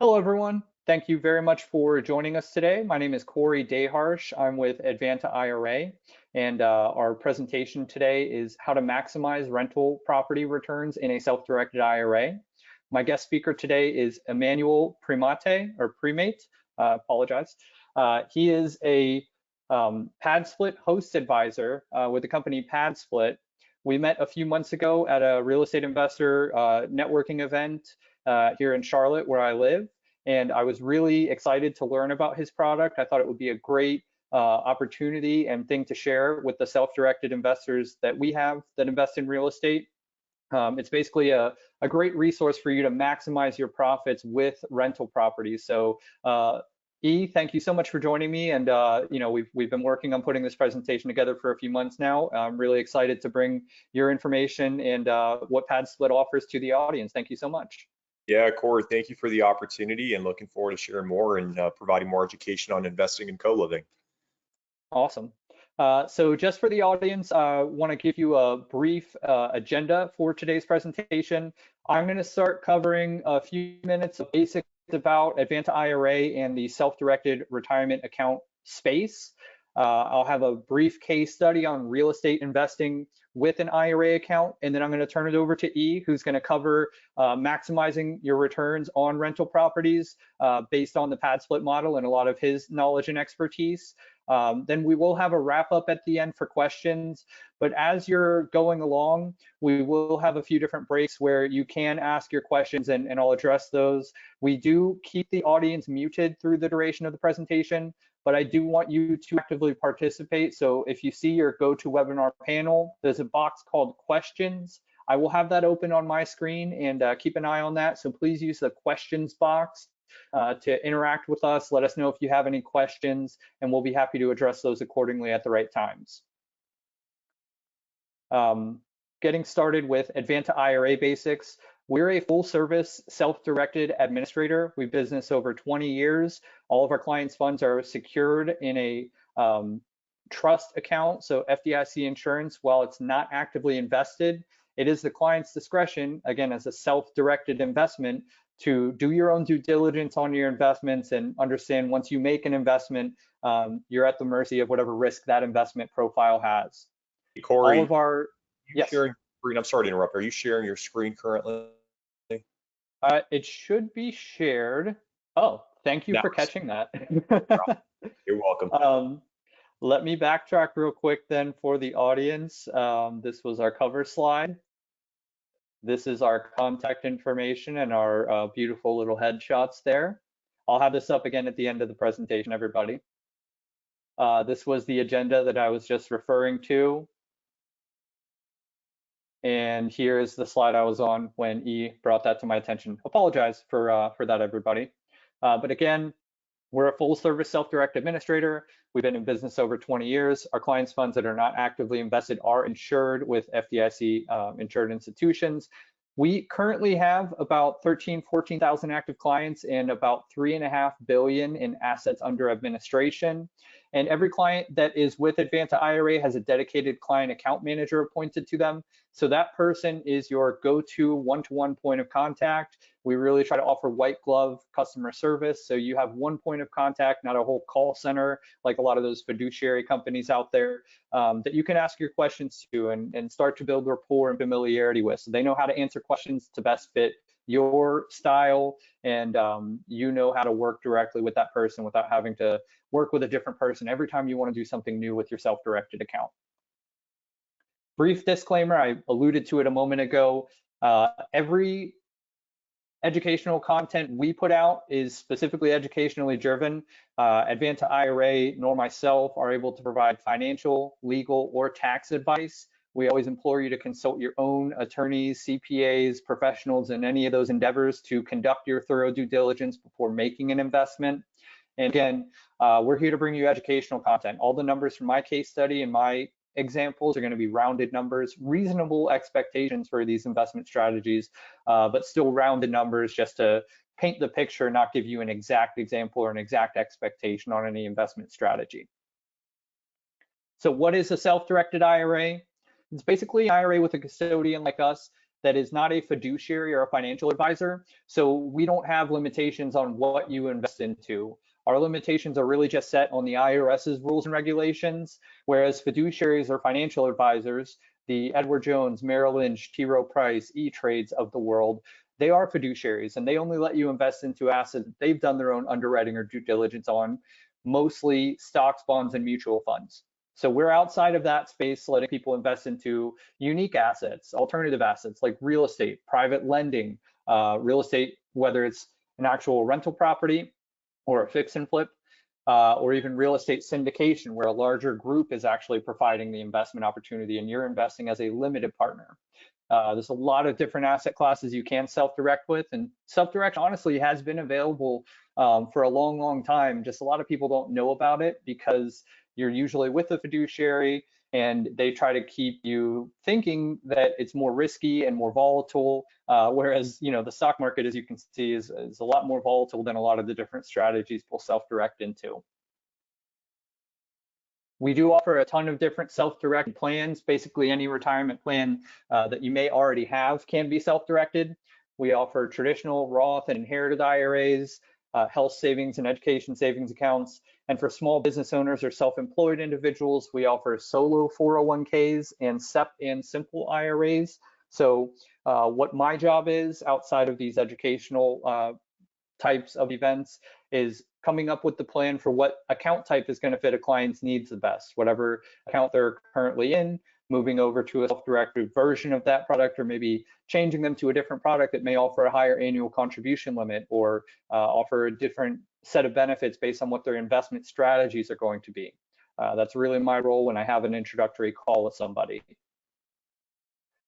Hello, everyone. Thank you very much for joining us today. My name is Corey Daharsh. I'm with Advanta IRA, and our presentation today is how to maximize rental property returns in a self-directed IRA. My guest speaker today is Emanuel Premate. Apologize. He is a PadSplit host advisor with the company PadSplit. We met a few months ago at a real estate investor networking event here in Charlotte, where I live, and I was really excited to learn about his product. I thought it would be a great opportunity and thing to share with the self-directed investors that we have that invest in real estate. It's basically a great resource for you to maximize your profits with rental properties. So thank you so much for joining me. And we've been working on putting this presentation together for a few months now. I'm really excited to bring your information and what PadSplit offers to the audience. Thank you so much. Yeah, Corey, thank you for the opportunity and looking forward to sharing more and providing more education on investing and co-living. Awesome. So just for the audience, I want to give you a brief agenda for today's presentation. I'm going to start covering a few minutes of basics about Advanta IRA and the self-directed retirement account space. I'll have a brief case study on real estate investing with an IRA account, and then I'm going to turn it over to E, who's going to cover maximizing your returns on rental properties based on the PadSplit model and a lot of his knowledge and expertise. Then we will have a wrap up at the end for questions, but as you're going along, we will have a few different breaks where you can ask your questions and I'll address those. We do keep the audience muted through the duration of the presentation, but I do want you to actively participate. So if you see your GoToWebinar panel, there's a box called questions. I will have that open on my screen and keep an eye on that. So please use the questions box to interact with us. Let us know if you have any questions, and we'll be happy to address those accordingly at the right times. Getting started with Advanta IRA basics. We're a full service self-directed administrator. We've been in business over 20 years. All of our clients' funds are secured in a trust account, so FDIC insurance. While it's not actively invested, it is the client's discretion, again, as a self-directed investment, to do your own due diligence on your investments and understand once you make an investment, you're at the mercy of whatever risk that investment profile has. Hey, Corey, all of our, yes. I'm sorry to interrupt. Are you sharing your screen currently? It should be shared. Oh, thank you for catching that. You're welcome. Let me backtrack real quick then for the audience. This was our cover slide. This is our contact information and our beautiful little headshots there. I'll have this up again at the end of the presentation, everybody. This was the agenda that I was just referring to. And here's the slide I was on when E brought that to my attention. Apologize for that, everybody. But again, we're a full service self-direct administrator. We've been in business over 20 years. Our clients' funds that are not actively invested are insured with FDIC insured institutions. We currently have about 14,000 active clients and about $3.5 billion in assets under administration. And every client that is with Advanta IRA has a dedicated client account manager appointed to them. So that person is your go-to one-to-one point of contact. We really try to offer white glove customer service. So you have one point of contact, not a whole call center like a lot of those fiduciary companies out there that you can ask your questions to and start to build rapport and familiarity with. So they know how to answer questions to best fit your style, and you know how to work directly with that person without having to work with a different person every time you want to do something new with your self-directed account. Brief disclaimer, I alluded to it a moment ago. Every educational content we put out is specifically educationally driven. Advanta IRA nor myself are able to provide financial, legal, or tax advice. We always implore you to consult your own attorneys, CPAs, professionals in any of those endeavors to conduct your thorough due diligence before making an investment. And again, we're here to bring you educational content. All the numbers from my case study and my examples are going to be rounded numbers, reasonable expectations for these investment strategies, but still rounded numbers just to paint the picture, not give you an exact example or an exact expectation on any investment strategy. So what is a self-directed IRA? It's basically an IRA with a custodian like us that is not a fiduciary or a financial advisor. So we don't have limitations on what you invest into. Our limitations are really just set on the IRS's rules and regulations, whereas fiduciaries or financial advisors, the Edward Jones, Merrill Lynch, T. Rowe Price, E-Trades of the world, they are fiduciaries and they only let you invest into assets that they've done their own underwriting or due diligence on, mostly stocks, bonds, and mutual funds. So we're outside of that space, letting people invest into unique assets, alternative assets like real estate, private lending, real estate, whether it's an actual rental property or a fix and flip, or even real estate syndication, where a larger group is actually providing the investment opportunity and you're investing as a limited partner. There's a lot of different asset classes you can self-direct with, and self-direct honestly has been available for a long, long time. Just a lot of people don't know about it because you're usually with a fiduciary and they try to keep you thinking that it's more risky and more volatile, whereas the stock market, as you can see, is a lot more volatile than a lot of the different strategies people self-direct into. We do offer a ton of different self-directed plans. Basically, any retirement plan that you may already have can be self-directed. We offer traditional Roth and inherited IRAs, health savings and education savings accounts. And for small business owners or self-employed individuals, we offer solo 401ks and SEP and simple IRAs. So what my job is outside of these educational types of events is coming up with the plan for what account type is going to fit a client's needs the best, whatever account they're currently in, moving over to a self-directed version of that product, or maybe changing them to a different product that may offer a higher annual contribution limit or offer a different set of benefits based on what their investment strategies are going to be. That's really my role when I have an introductory call with somebody.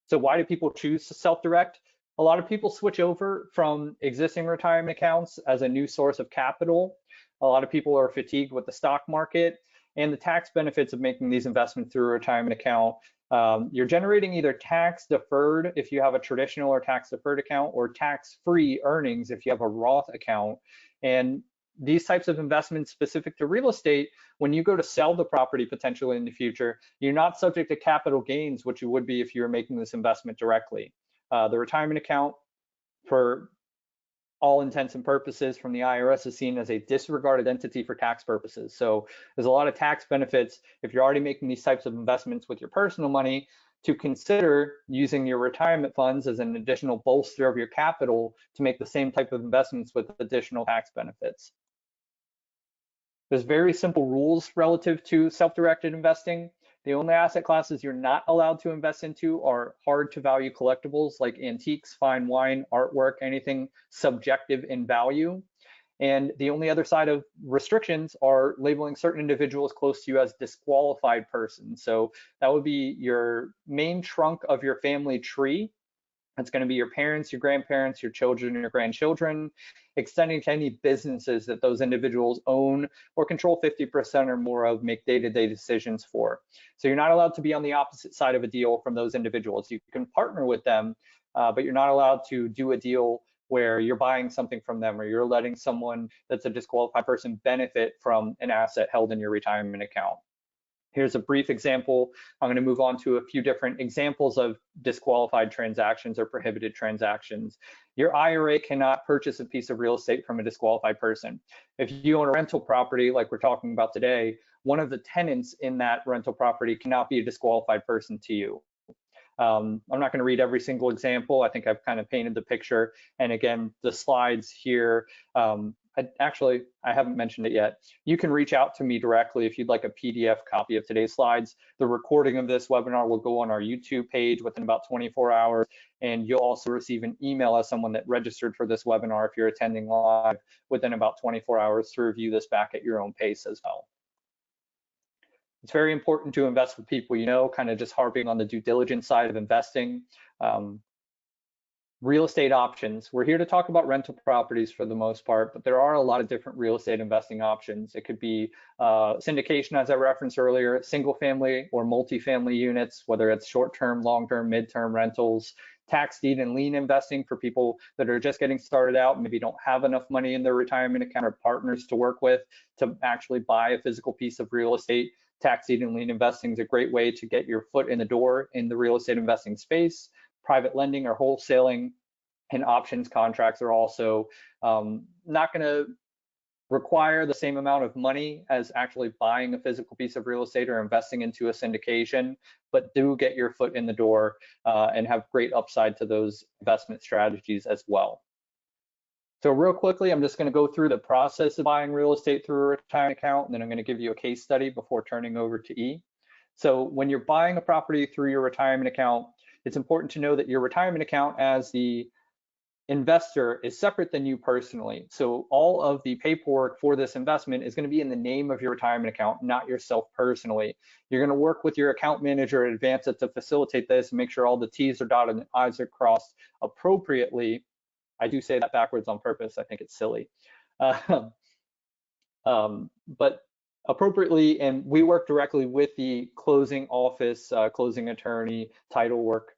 So why do people choose to self-direct? A lot of people switch over from existing retirement accounts as a new source of capital. A lot of people are fatigued with the stock market and the tax benefits of making these investments through a retirement account. You're generating either tax deferred if you have a traditional or tax deferred account, or tax-free earnings if you have a Roth account. And these types of investments specific to real estate, when you go to sell the property potentially in the future, you're not subject to capital gains, which you would be if you were making this investment directly. The retirement account, for all intents and purposes from the IRS, is seen as a disregarded entity for tax purposes. So there's a lot of tax benefits if you're already making these types of investments with your personal money to consider using your retirement funds as an additional bolster of your capital to make the same type of investments with additional tax benefits. There's very simple rules relative to self-directed investing. The only asset classes you're not allowed to invest into are hard to value collectibles like antiques, fine wine, artwork, anything subjective in value. And the only other side of restrictions are labeling certain individuals close to you as disqualified persons. So that would be your main trunk of your family tree. It's going to be your parents, your grandparents, your children, and your grandchildren, extending to any businesses that those individuals own or control 50% or more of, make day-to-day decisions for. So you're not allowed to be on the opposite side of a deal from those individuals. You can partner with them, but you're not allowed to do a deal where you're buying something from them or you're letting someone that's a disqualified person benefit from an asset held in your retirement account. Here's a brief example. I'm going to move on to a few different examples of disqualified transactions or prohibited transactions. Your IRA cannot purchase a piece of real estate from a disqualified person. If you own a rental property like we're talking about today, one of the tenants in that rental property cannot be a disqualified person to you. I'm not going to read every single example. I think I've kind of painted the picture. And again, the slides here, I haven't mentioned it yet. You can reach out to me directly if you'd like a PDF copy of today's slides. The recording of this webinar will go on our YouTube page within about 24 hours. And you'll also receive an email as someone that registered for this webinar if you're attending live within about 24 hours to review this back at your own pace as well. It's very important to invest with people you know, kind of just harping on the due diligence side of investing. Real estate options. We're here to talk about rental properties for the most part, but there are a lot of different real estate investing options. It could be syndication, as I referenced earlier, single family or multifamily units, whether it's short-term, long-term, mid-term rentals, tax deed and lien investing for people that are just getting started out, maybe don't have enough money in their retirement account or partners to work with to actually buy a physical piece of real estate. Tax deed and lien investing is a great way to get your foot in the door in the real estate investing space. private lending or wholesaling and options contracts are also not going to require the same amount of money as actually buying a physical piece of real estate or investing into a syndication, but do get your foot in the door and have great upside to those investment strategies as well. So real quickly, I'm just going to go through the process of buying real estate through a retirement account, and then I'm going to give you a case study before turning over to E. So when you're buying a property through your retirement account, it's important to know that your retirement account as the investor is separate than you personally. So all of the paperwork for this investment is going to be in the name of your retirement account, not yourself personally. You're going to work with your account manager at Advanta to facilitate this and make sure all the T's are dotted and I's are crossed appropriately. I do say that backwards on purpose. I think it's silly. But appropriately, and we work directly with the closing office, closing attorney, title work.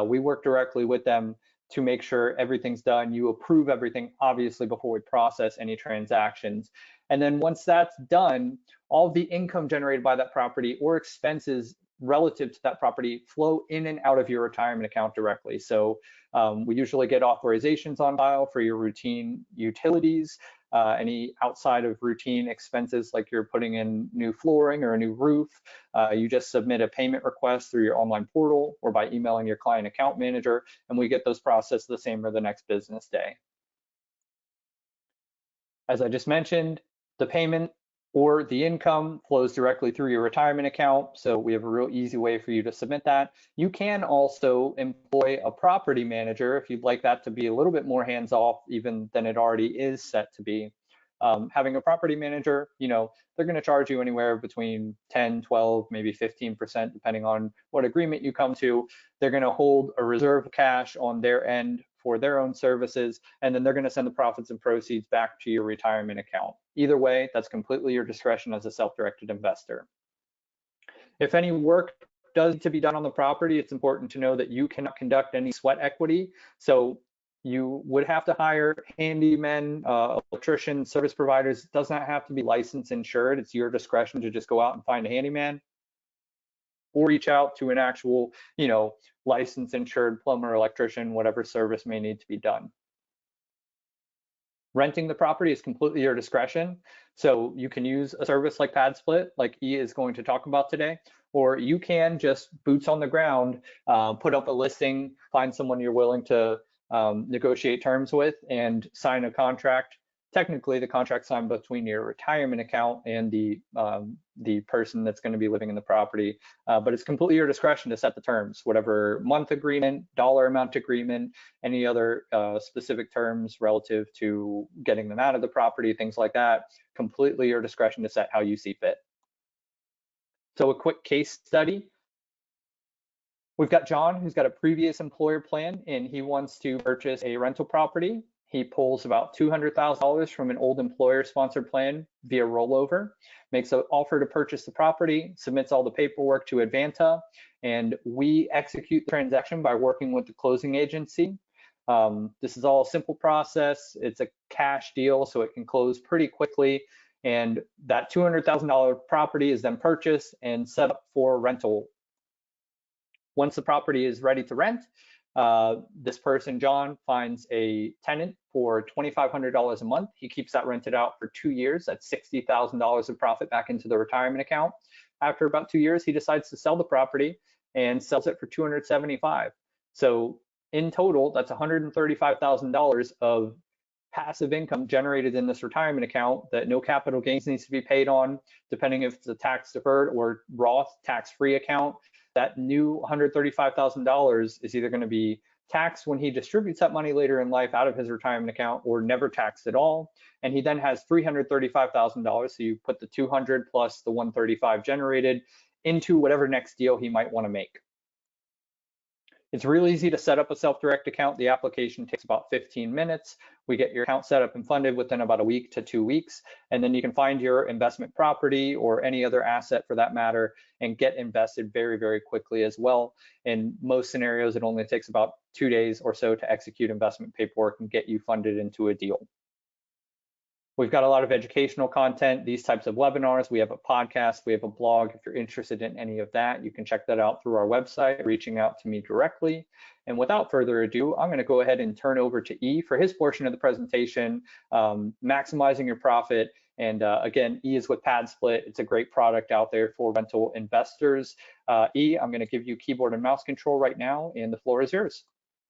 We work directly with them to make sure everything's done. You approve everything, obviously, before we process any transactions. And then once that's done, all the income generated by that property or expenses relative to that property flow in and out of your retirement account directly. So we usually get authorizations on file for your routine utilities, any outside of routine expenses like you're putting in new flooring or a new roof. You just submit a payment request through your online portal or by emailing your client account manager, and we get those processed the same or the next business day. As I just mentioned, the payment or the income flows directly through your retirement account. So we have a real easy way for you to submit that. You can also employ a property manager if you'd like that to be a little bit more hands-off even than it already is set to be. Having a property manager, they're going to charge you anywhere between 10, 12, maybe 15%, depending on what agreement you come to. They're going to hold a reserve cash on their end for their own services, and then they're going to send the profits and proceeds back to your retirement account. Either way, that's completely your discretion as a self-directed investor. If any work does need to be done on the property, it's important to know that you cannot conduct any sweat equity. So you would have to hire handymen, electricians, service providers. It does not have to be licensed insured. It's your discretion to just go out and find a handyman or reach out to an actual, licensed insured plumber, electrician, whatever service may need to be done. Renting the property is completely your discretion. So you can use a service like PadSplit, like E is going to talk about today, or you can just boots on the ground, put up a listing, find someone you're willing to negotiate terms with and sign a contract. Technically, the contract signed between your retirement account and the person that's going to be living in the property, but it's completely your discretion to set the terms, whatever month agreement, dollar amount agreement, any other specific terms relative to getting them out of the property, things like that, completely your discretion to set how you see fit. So a quick case study. We've got John, who's got a previous employer plan, and he wants to purchase a rental property. He pulls about $200,000 from an old employer-sponsored plan via rollover, makes an offer to purchase the property, submits all the paperwork to Advanta, and we execute the transaction by working with the closing agency. This is all a simple process. It's a cash deal, so it can close pretty quickly. And that $200,000 property is then purchased and set up for rental. Once the property is ready to rent, this person, John, finds a tenant for $2,500 a month. He keeps that rented out for 2 years. That's $60,000 of profit back into the retirement account. After about 2 years, he decides to sell the property and sells it for $275,000. So in total, that's $135,000 of passive income generated in this retirement account that no capital gains needs to be paid on, depending if it's a tax deferred or Roth tax-free account. That new $135,000 is either going to be taxed when he distributes that money later in life out of his retirement account or never taxed at all. And he then has $335,000. So you put the 200 plus the 135 generated into whatever next deal he might want to make. It's real easy to set up a self-direct account. The application takes about 15 minutes. We get your account set up and funded within about a week to 2 weeks. And then you can find your investment property or any other asset for that matter and get invested very, very quickly as well. In most scenarios, it only takes about 2 days or so to execute investment paperwork and get you funded into a deal. We've got a lot of educational content, these types of webinars. We have a podcast, we have a blog. If you're interested in any of that, you can check that out through our website, reaching out to me directly. And without further ado, I'm going to go ahead and turn over to E for his portion of the presentation, maximizing your profit. And again, E is with PadSplit. It's a great product out there for rental investors. E, I'm going to give you keyboard and mouse control right now, and the floor is yours.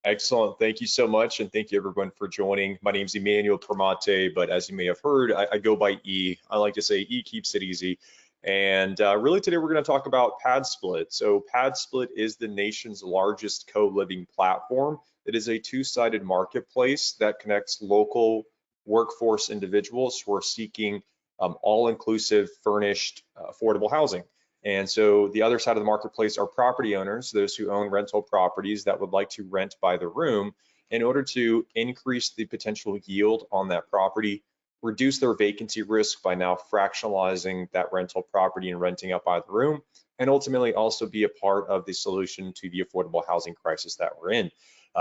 Excellent. Thank you so much. And thank you everyone for joining. My name is Emanuel Premate, but as you may have heard, I go by E. I like to say E keeps it easy. And really today we're going to talk about PadSplit. So PadSplit is the nation's largest co-living platform. It is a two-sided marketplace that connects local workforce individuals who are seeking all-inclusive furnished affordable housing. And so the other side of the marketplace are property owners, those who own rental properties that would like to rent by the room in order to increase the potential yield on that property, reduce their vacancy risk by now fractionalizing that rental property and renting out by the room, and ultimately also be a part of the solution to the affordable housing crisis that we're in.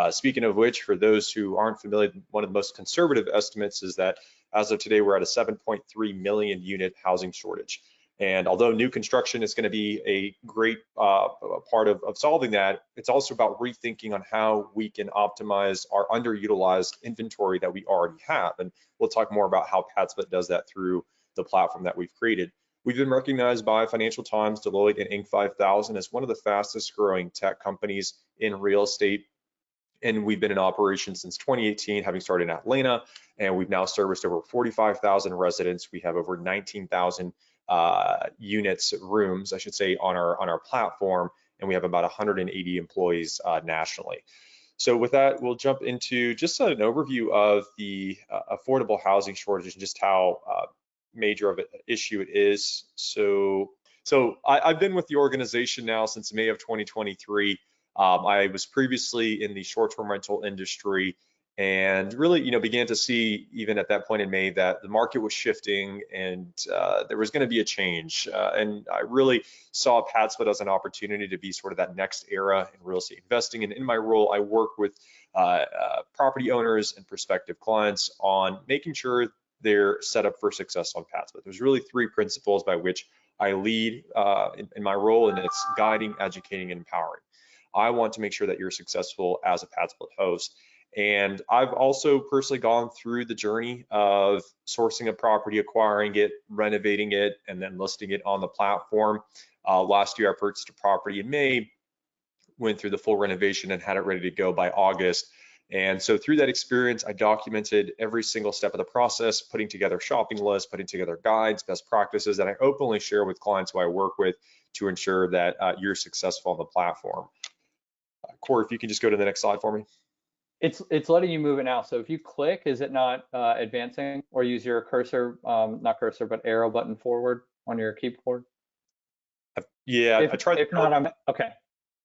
Speaking of which, for those who aren't familiar, one of the most conservative estimates is that as of today, we're at a 7.3 million unit housing shortage. And although new construction is going to be a great part of solving that, it's also about rethinking on how we can optimize our underutilized inventory that we already have. And we'll talk more about how PadSplit does that through the platform that we've created. We've been recognized by Financial Times, Deloitte, and Inc. 5000 as one of the fastest growing tech companies in real estate. And we've been in operation since 2018, having started in Atlanta, and we've now serviced over 45,000 residents. We have over 19,000 units, rooms, I should say, on our platform, and we have about 180 employees nationally. So with that, we'll jump into just an overview of the affordable housing shortage and just how major of an issue it is. So I've been with the organization now since May of 2023. I was previously in the short-term rental industry and really, began to see even at that point in May that the market was shifting and there was going to be a change. And I really saw PadSplit as an opportunity to be sort of that next era in real estate investing. And in my role, I work with property owners and prospective clients on making sure they're set up for success on PadSplit. There's really three principles by which I lead in my role, and it's guiding, educating, and empowering. I want to make sure that you're successful as a PadSplit host. And I've also personally gone through the journey of sourcing a property, acquiring it, renovating it, and then listing it on the platform. Last year, I purchased a property in May, went through the full renovation and had it ready to go by August. And so through that experience, I documented every single step of the process, putting together shopping lists, putting together guides, best practices that I openly share with clients who I work with to ensure that you're successful on the platform. Corey, if you can just go to the next slide for me. It's letting you move it now. So if you click, is it not advancing, or use your cursor, not cursor, but arrow button forward on your keyboard? Yeah, I tried. If not, I'm okay.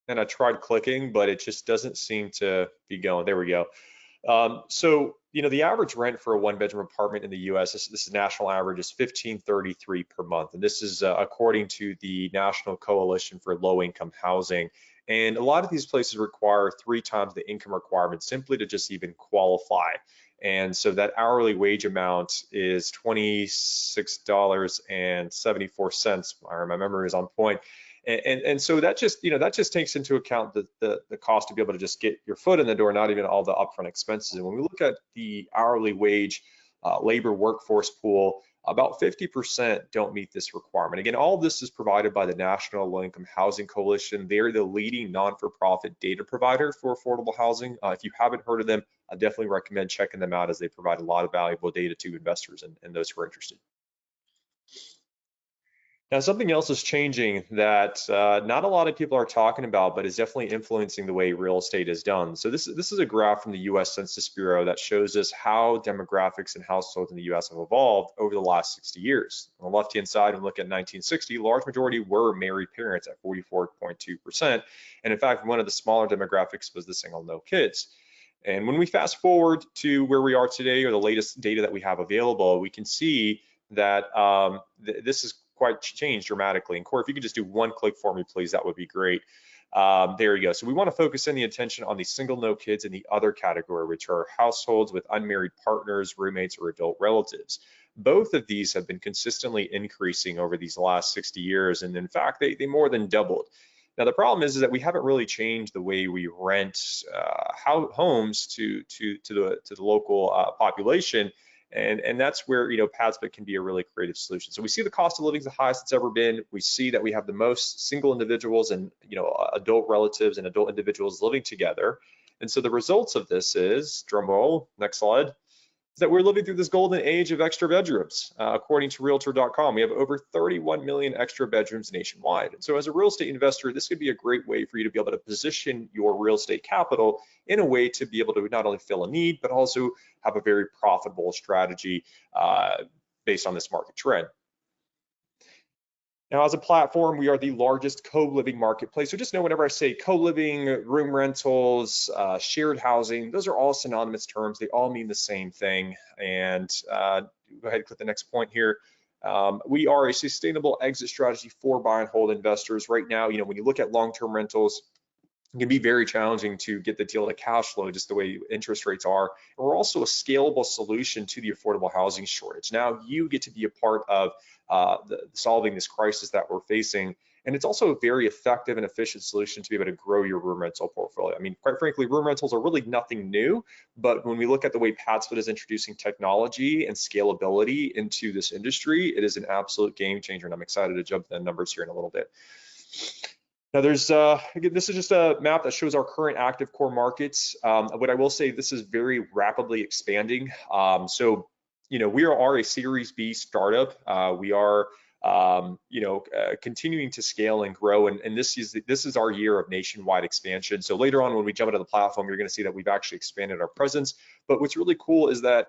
And I tried clicking, but it just doesn't seem to be going. There we go. So the average rent for a one-bedroom apartment in the U.S. This is national average is $1,533 per month, and this is according to the National Coalition for Low-Income Housing. And a lot of these places require 3 times the income requirement simply to just even qualify. And so that hourly wage amount is $26.74. My memory is on point. And so that just takes into account the cost to be able to just get your foot in the door, not even all the upfront expenses. And when we look at the hourly wage labor workforce pool, about 50% don't meet this requirement. Again, all of this is provided by the National Low-Income Housing Coalition. They're the leading non-for-profit data provider for affordable housing. If you haven't heard of them, I definitely recommend checking them out as they provide a lot of valuable data to investors and those who are interested. Now, something else is changing that not a lot of people are talking about, but is definitely influencing the way real estate is done. So this is a graph from the U.S. Census Bureau that shows us how demographics and households in the U.S. have evolved over the last 60 years. On the left-hand side, when we look at 1960, large majority were married parents at 44.2%. And in fact, one of the smaller demographics was the single no kids. And when we fast forward to where we are today, or the latest data that we have available, we can see that this is quite changed dramatically. And Corey, if you could just do one click for me, please, that would be great. There you go. So we want to focus in the attention on the single no kids in the other category, which are households with unmarried partners, roommates, or adult relatives. Both of these have been consistently increasing over these last 60 years. And in fact, they more than doubled. Now, the problem is that we haven't really changed the way we rent homes to the local population. And that's where, PadSplit can be a really creative solution. So we see the cost of living is the highest it's ever been. We see that we have the most single individuals and, adult relatives and adult individuals living together. And so the results of this is, drum roll, next slide, is that we're living through this golden age of extra bedrooms. According to Realtor.com, we have over 31 million extra bedrooms nationwide. And so as a real estate investor, this could be a great way for you to be able to position your real estate capital in a way to be able to not only fill a need, but also have a very profitable strategy based on this market trend. Now, as a platform, we are the largest co-living marketplace. So just know whenever I say co-living, room rentals, shared housing, those are all synonymous terms. They all mean the same thing. And go ahead and click the next point here. We are a sustainable exit strategy for buy and hold investors. Right now, when you look at long-term rentals, it can be very challenging to get the deal to cash flow just the way interest rates are. And we're also a scalable solution to the affordable housing shortage. Now you get to be a part of solving this crisis that we're facing. And it's also a very effective and efficient solution to be able to grow your room rental portfolio. I mean, quite frankly, room rentals are really nothing new, but when we look at the way PadSplit is introducing technology and scalability into this industry, it is an absolute game changer. And I'm excited to jump to the numbers here in a little bit. Now there's, again, this is just a map that shows our current active core markets. What I will say, this is very rapidly expanding. So, we are a Series B startup. We are, continuing to scale and grow. And this is our year of nationwide expansion. So later on, when we jump into the platform, you're going to see that we've actually expanded our presence. But what's really cool is that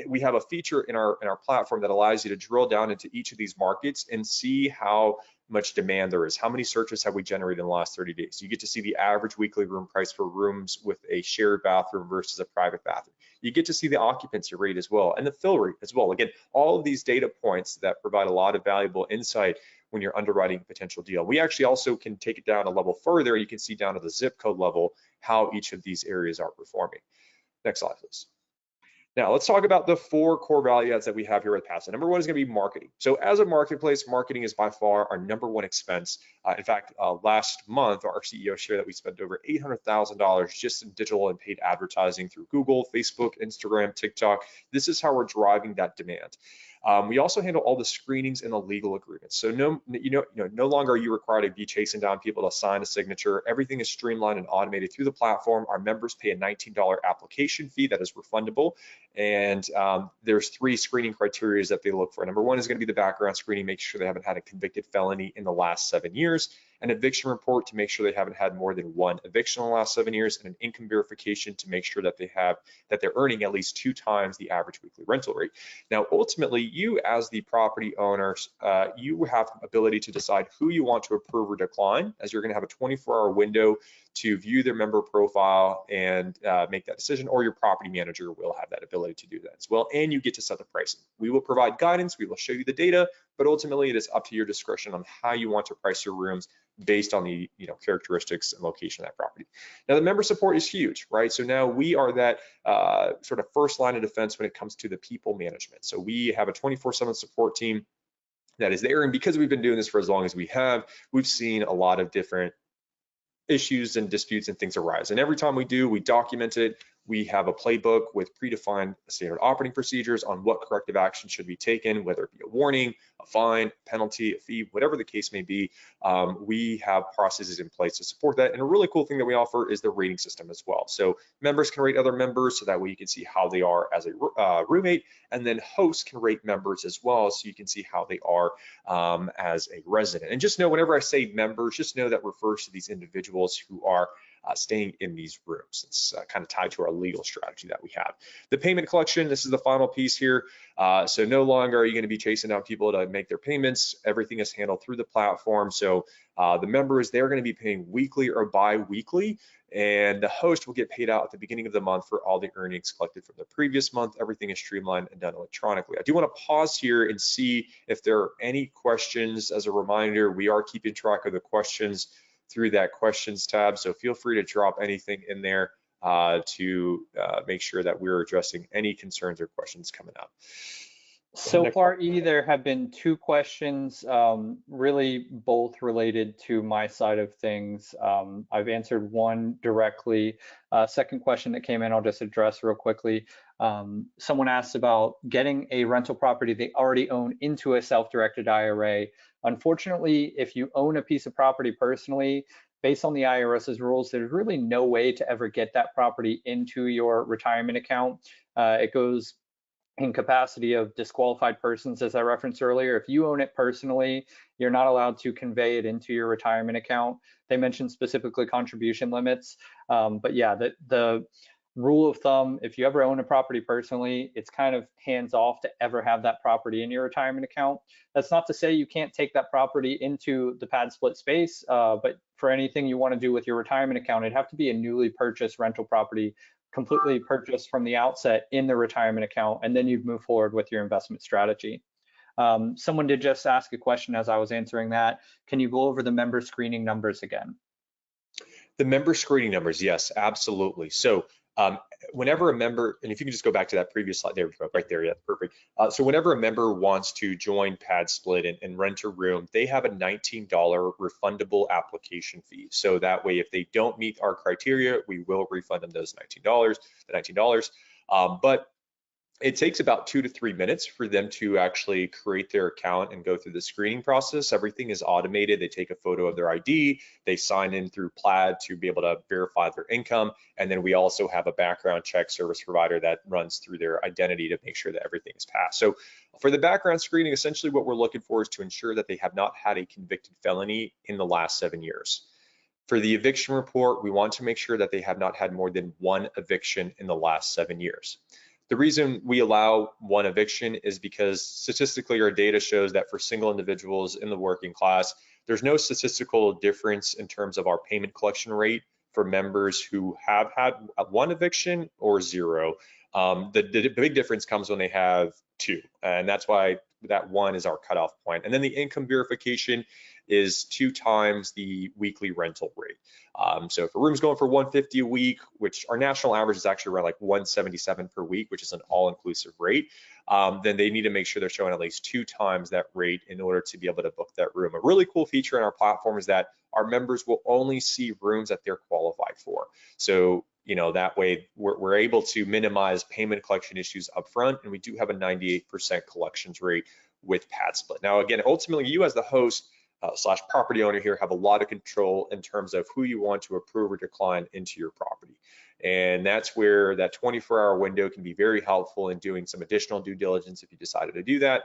we have a feature in our platform that allows you to drill down into each of these markets and see how much demand there is. How many searches have we generated in the last 30 days? You get to see the average weekly room price for rooms with a shared bathroom versus a private bathroom. You get to see the occupancy rate as well and the fill rate as well. Again, all of these data points that provide a lot of valuable insight when you're underwriting a potential deal. We actually also can take it down a level further. You can see down to the zip code level how each of these areas are performing. Next slide, please. Now, let's talk about the 4 core value adds that we have here at PadSplit. Number 1 is going to be marketing. So as a marketplace, marketing is by far our number 1 expense. In fact, last month, our CEO shared that we spent over $800,000 just in digital and paid advertising through Google, Facebook, Instagram, TikTok. This is how we're driving that demand. We also handle all the screenings and the legal agreements. So no longer are you required to be chasing down people to sign a signature. Everything is streamlined and automated through the platform. Our members pay a $19 application fee that is refundable. And there's 3 screening criteria that they look for. Number 1 is going to be the background screening, make sure they haven't had a convicted felony in the last 7 years. An eviction report to make sure they haven't had more than 1 eviction in the last 7 years, and an income verification to make sure that they're earning at least 2 times the average weekly rental rate. Now, ultimately, you as the property owners, you have ability to decide who you want to approve or decline, as you're going to have a 24-hour window to view their member profile and make that decision, or your property manager will have that ability to do that as well. And you get to set the pricing. We will provide guidance, we will show you the data, but ultimately it is up to your discretion on how you want to price your rooms based on the characteristics and location of that property. Now the member support is huge, right? So now we are that sort of first line of defense when it comes to the people management. So we have a 24/7 support team that is there, and because we've been doing this for as long as we have, we've seen a lot of different issues and disputes and things arise. And every time we do, we document it. We have a playbook with predefined standard operating procedures on what corrective action should be taken, whether it be a warning, a fine, penalty, a fee, whatever the case may be. We have processes in place to support that. And a really cool thing that we offer is the rating system as well. So members can rate other members so that way you can see how they are as a roommate, and then hosts can rate members as well so you can see how they are as a resident. And just know whenever I say members, just know that refers to these individuals who are staying in these rooms. It's kind of tied to our legal strategy that we have. The payment collection, this is the final piece here. So no longer are you going to be chasing down people to make their payments. Everything is handled through the platform. So the members, they're going to be paying weekly or bi-weekly, and the host will get paid out at the beginning of the month for all the earnings collected from the previous month. Everything is streamlined and done electronically. I do want to pause here and see if there are any questions. As a reminder, we are keeping track of the questions through that questions tab. So feel free to drop anything in there to make sure that we're addressing any concerns or questions coming up. So Next far, E, there have been two questions, really both related to my side of things. I've answered one directly. Second question that came in, I'll just address real quickly. Someone asked about getting a rental property they already own into a self-directed IRA. Unfortunately, if you own a piece of property personally, based on the IRS's rules, there's really no way to ever get that property into your retirement account. It goes in capacity of disqualified persons, as I referenced earlier. If you own it personally, you're not allowed to convey it into your retirement account. They mentioned specifically contribution limits. But yeah, the rule of thumb, if you ever own a property personally, it's kind of hands off to ever have that property in your retirement account. That's not to say you can't take that property into the PadSplit space, but for anything you want to do with your retirement account, it'd have to be a newly purchased rental property, completely purchased from the outset in the retirement account, and then you'd move forward with your investment strategy. Someone did just ask a question as I was answering that. Can you go over the member screening numbers again? The member screening numbers, yes, absolutely. So whenever a member, and if you can just go back to that previous slide, there we go, right there, yeah, perfect. So whenever a member wants to join PadSplit and rent a room, they have a $19 refundable application fee. So that way, if they don't meet our criteria, we will refund them those $19, the $19. But it takes about 2 to 3 minutes for them to actually create their account and go through the screening process. Everything is automated. They take a photo of their ID, they sign in through Plaid to be able to verify their income, and then we also have a background check service provider that runs through their identity to make sure that everything is passed. So for the background screening, essentially what we're looking for is to ensure that they have not had a convicted felony in the last 7 years. For the eviction report, we want to make sure that they have not had more than one eviction in the last 7 years. The reason we allow one eviction is because statistically our data shows that for single individuals in the working class, there's no statistical difference in terms of our payment collection rate for members who have had one eviction or zero. The big difference comes when they have two, and that's why that one is our cutoff point. And then the income verification is 2 times the weekly rental rate. So if a room's going for $150 a week, which our national average is actually around like $177 per week, which is an all-inclusive rate, then they need to make sure they're showing at least 2 times that rate in order to be able to book that room. A really cool feature in our platform is that our members will only see rooms that they're qualified for. So, you know, that way we're able to minimize payment collection issues up front, and we do have a 98% collections rate with PadSplit. Now, again, ultimately, you as the host slash property owner here have a lot of control in terms of who you want to approve or decline into your property. And that's where that 24-hour window can be very helpful in doing some additional due diligence if you decided to do that.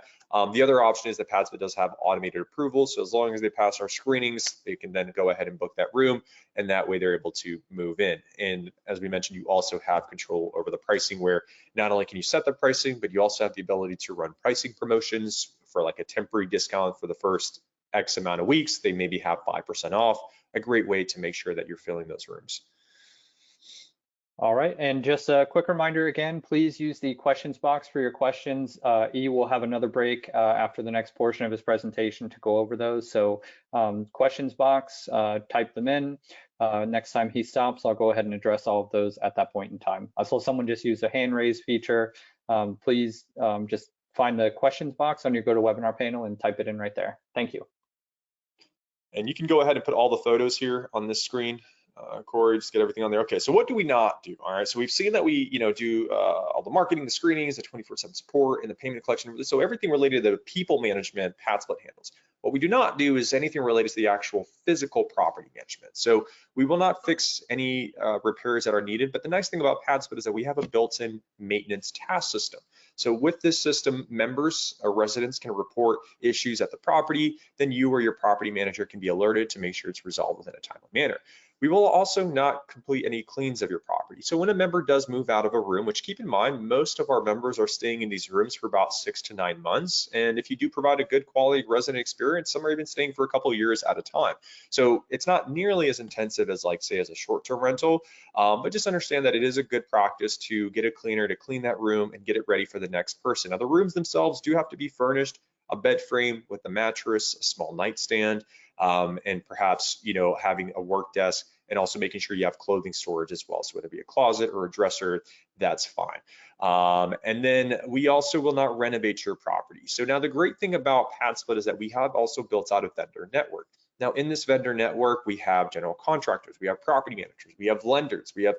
The other option is that PadSplit does have automated approval. So as long as they pass our screenings, they can then go ahead and book that room. And that way they're able to move in. And as we mentioned, you also have control over the pricing, where not only can you set the pricing, but you also have the ability to run pricing promotions for like a temporary discount for the first X amount of weeks. They maybe have 5% off, a great way to make sure that you're filling those rooms. All right, and just a quick reminder again, please use the questions box for your questions. E will have another break after the next portion of his presentation to go over those. So questions box, type them in. Next time he stops, I'll go ahead and address all of those at that point in time. I saw someone just use the hand raise feature. Please just find the questions box on your GoToWebinar panel and type it in right there. Thank you. And you can go ahead and put all the photos here on this screen. Corey, just get everything on there. Okay, so what do we not do? All right, so we've seen that we, do all the marketing, the screenings, the 24/7 support, and the payment collection. So everything related to the people management, PadSplit handles. What we do not do is anything related to the actual physical property management. So we will not fix any repairs that are needed. But the nice thing about PadSplit is that we have a built-in maintenance task system. So with this system, members or residents can report issues at the property. Then you or your property manager can be alerted to make sure it's resolved within a timely manner. We will also not complete any cleans of your property. So when a member does move out of a room, which keep in mind, most of our members are staying in these rooms for about 6 to 9 months. And if you do provide a good quality resident experience, some are even staying for a couple of years at a time. So it's not nearly as intensive as, like, say, as a short-term rental, but just understand that it is a good practice to get a cleaner to clean that room and get it ready for the next person. Now, the rooms themselves do have to be furnished, a bed frame with a mattress, a small nightstand, and perhaps, having a work desk and also making sure you have clothing storage as well. So whether it be a closet or a dresser, that's fine. And then we also will not renovate your property. So now the great thing about PadSplit is that we have also built out a vendor network. Now in this vendor network, we have general contractors, we have property managers, we have lenders, we have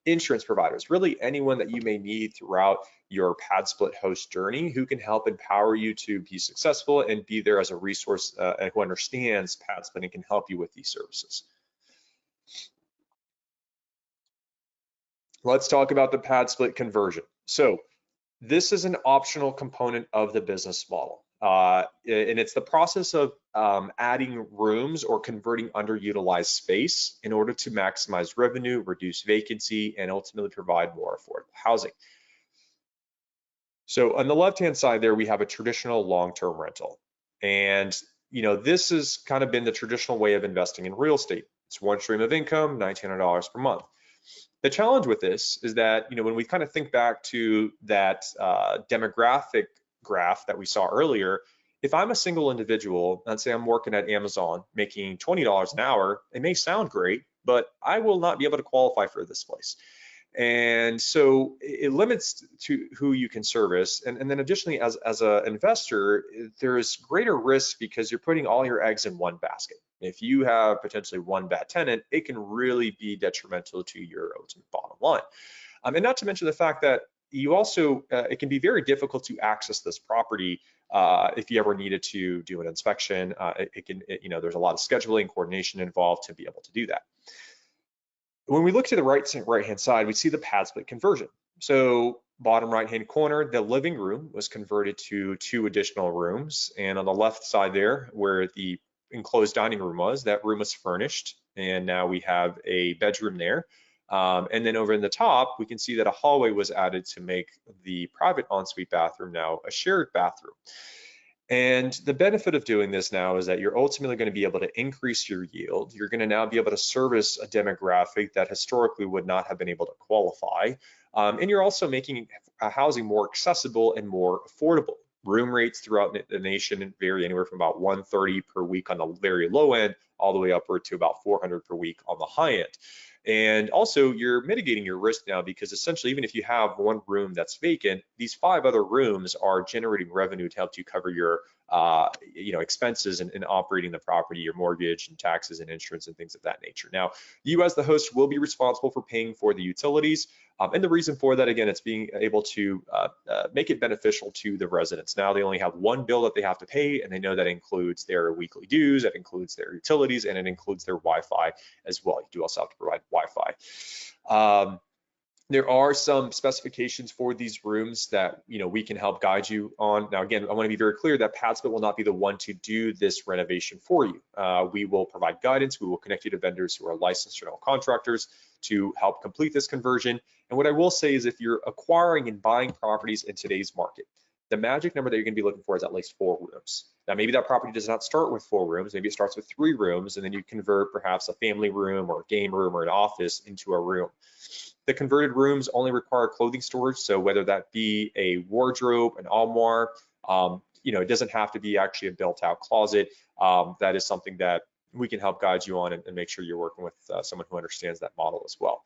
insurance providers, really anyone that you may need throughout your PadSplit host journey who can help empower you to be successful and be there as a resource and who understands PadSplit and can help you with these services. Let's talk about the PadSplit conversion. So this is an optional component of the business model. And it's the process of adding rooms or converting underutilized space in order to maximize revenue, reduce vacancy, and ultimately provide more affordable housing. So on the left-hand side there, we have a traditional long-term rental. And this has kind of been the traditional way of investing in real estate. It's one stream of income, $1,900 per month. The challenge with this is that, when we kind of think back to that demographic graph that we saw earlier, if I'm a single individual, let's say I'm working at Amazon making $20 an hour, it may sound great, but I will not be able to qualify for this place. And so it limits to who you can service. And then additionally, as an investor, there is greater risk because you're putting all your eggs in one basket. If you have potentially one bad tenant, it can really be detrimental to your ultimate bottom line. And not to mention the fact that you also, it can be very difficult to access this property if you ever needed to do an inspection. There's a lot of scheduling, coordination involved to be able to do that. When we look to the right-hand side, we see the PadSplit conversion. So bottom right-hand corner, the living room was converted to 2 additional rooms. And on the left side there, where the enclosed dining room was, that room was furnished. And now we have a bedroom there. And then over in the top, we can see that a hallway was added to make the private ensuite bathroom now a shared bathroom. And the benefit of doing this now is that you're ultimately going to be able to increase your yield. You're going to now be able to service a demographic that historically would not have been able to qualify. And you're also making housing more accessible and more affordable. Room rates throughout the nation vary anywhere from about $130 per week on the very low end, all the way upward to about $400 per week on the high end. And also you're mitigating your risk now because essentially, even if you have one room that's vacant, these 5 other rooms are generating revenue to help you cover your expenses in operating the property, your mortgage and taxes and insurance and things of that nature. Now, you as the host will be responsible for paying for the utilities. And the reason for that, again, it's being able to make it beneficial to the residents. Now they only have one bill that they have to pay, and they know that includes their weekly dues, that includes their utilities, and it includes their Wi-Fi as well. You do also have to provide Wi-Fi. There are some specifications for these rooms that we can help guide you on. Now, again, I want to be very clear that PadSplit will not be the one to do this renovation for you. We will provide guidance. We will connect you to vendors who are licensed general contractors to help complete this conversion. And what I will say is, if you're acquiring and buying properties in today's market, the magic number that you're going to be looking for is at least 4 rooms. Now, maybe that property does not start with 4 rooms. Maybe it starts with 3 rooms, and then you convert perhaps a family room or a game room or an office into a room. The converted rooms only require clothing storage, so whether that be a wardrobe, an armoire, it doesn't have to be actually a built-out closet. That is something that we can help guide you on and make sure you're working with someone who understands that model as well.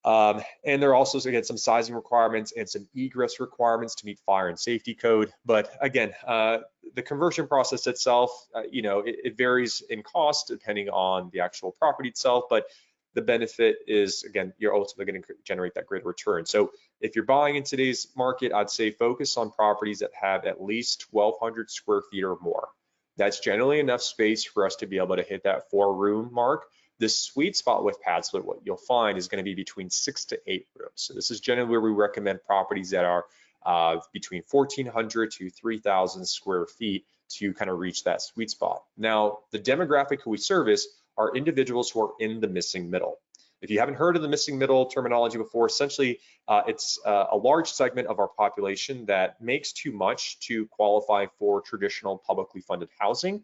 And there are also, again, some sizing requirements and some egress requirements to meet fire and safety code. But again, the conversion process itself, it varies in cost depending on the actual property itself, but the benefit is, again, you're ultimately going to generate that greater return. So if you're buying in today's market, I'd say focus on properties that have at least 1,200 square feet or more. That's generally enough space for us to be able to hit that 4-room mark. The sweet spot with PadSplit, what you'll find is going to be between 6 to 8 rooms. So this is generally where we recommend properties that are between 1,400 to 3,000 square feet to kind of reach that sweet spot. Now, the demographic who we service are individuals who are in the missing middle. If you haven't heard of the missing middle terminology before, essentially it's a large segment of our population that makes too much to qualify for traditional publicly funded housing,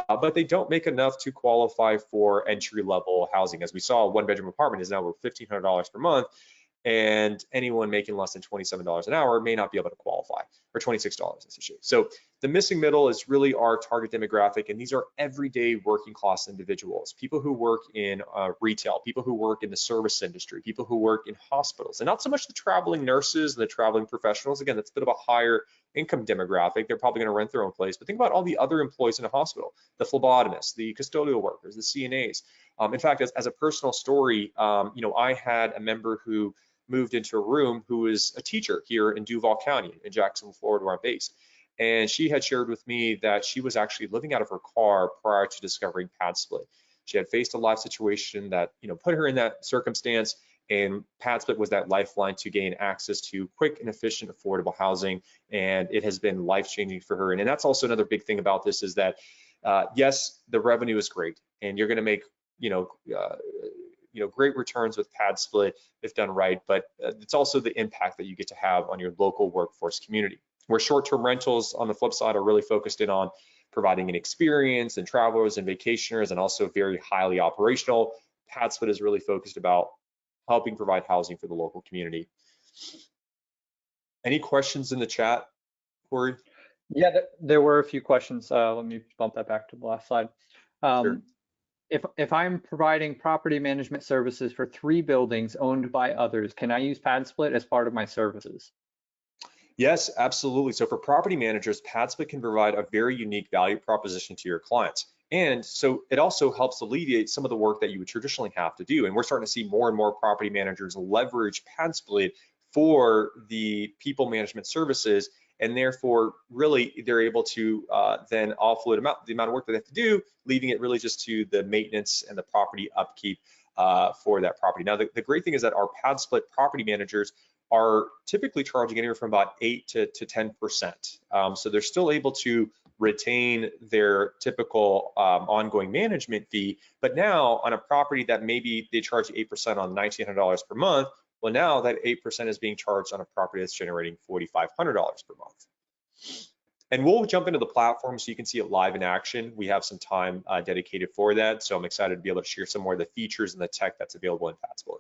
but they don't make enough to qualify for entry-level housing. As we saw, a 1-bedroom apartment is now over $1,500 per month, and anyone making less than $27 an hour may not be able to qualify, or $26, I should say. So the missing middle is really our target demographic, and these are everyday working class individuals, people who work in retail, people who work in the service industry, people who work in hospitals, and not so much the traveling nurses and the traveling professionals. Again, that's a bit of a higher income demographic. They're probably going to rent their own place, but think about all the other employees in a hospital, the phlebotomists, the custodial workers, the CNAs. In fact, as a personal story, I had a member who moved into a room who was a teacher here in Duval County in Jacksonville, Florida, where I'm based. And she had shared with me that she was actually living out of her car prior to discovering PadSplit. She had faced a life situation that, put her in that circumstance, and PadSplit was that lifeline to gain access to quick and efficient, affordable housing. And it has been life-changing for her. And that's also another big thing about this is that, yes, the revenue is great, and you're going to make, great returns with PadSplit if done right, but it's also the impact that you get to have on your local workforce community. Where short-term rentals on the flip side are really focused in on providing an experience and travelers and vacationers, and also very highly operational, PadSplit is really focused about helping provide housing for the local community. Any questions in the chat, Corey? Yeah, there were a few questions. Let me bump that back to the last slide. Sure. If I'm providing property management services for 3 buildings owned by others, can I use PadSplit as part of my services? Yes, absolutely. So for property managers, PadSplit can provide a very unique value proposition to your clients. And so it also helps alleviate some of the work that you would traditionally have to do. And we're starting to see more and more property managers leverage PadSplit for the people management services. And therefore, really, they're able to then offload the amount of work that they have to do, leaving it really just to the maintenance and the property upkeep for that property. Now, the great thing is that our PadSplit property managers are typically charging anywhere from about 8 to 10%. So they're still able to retain their typical ongoing management fee, but now on a property that maybe they charge 8% on $1,900 per month, well, now that 8% is being charged on a property that's generating $4,500 per month. And we'll jump into the platform so you can see it live in action. We have some time dedicated for that, so I'm excited to be able to share some more of the features and the tech that's available in PadSplit.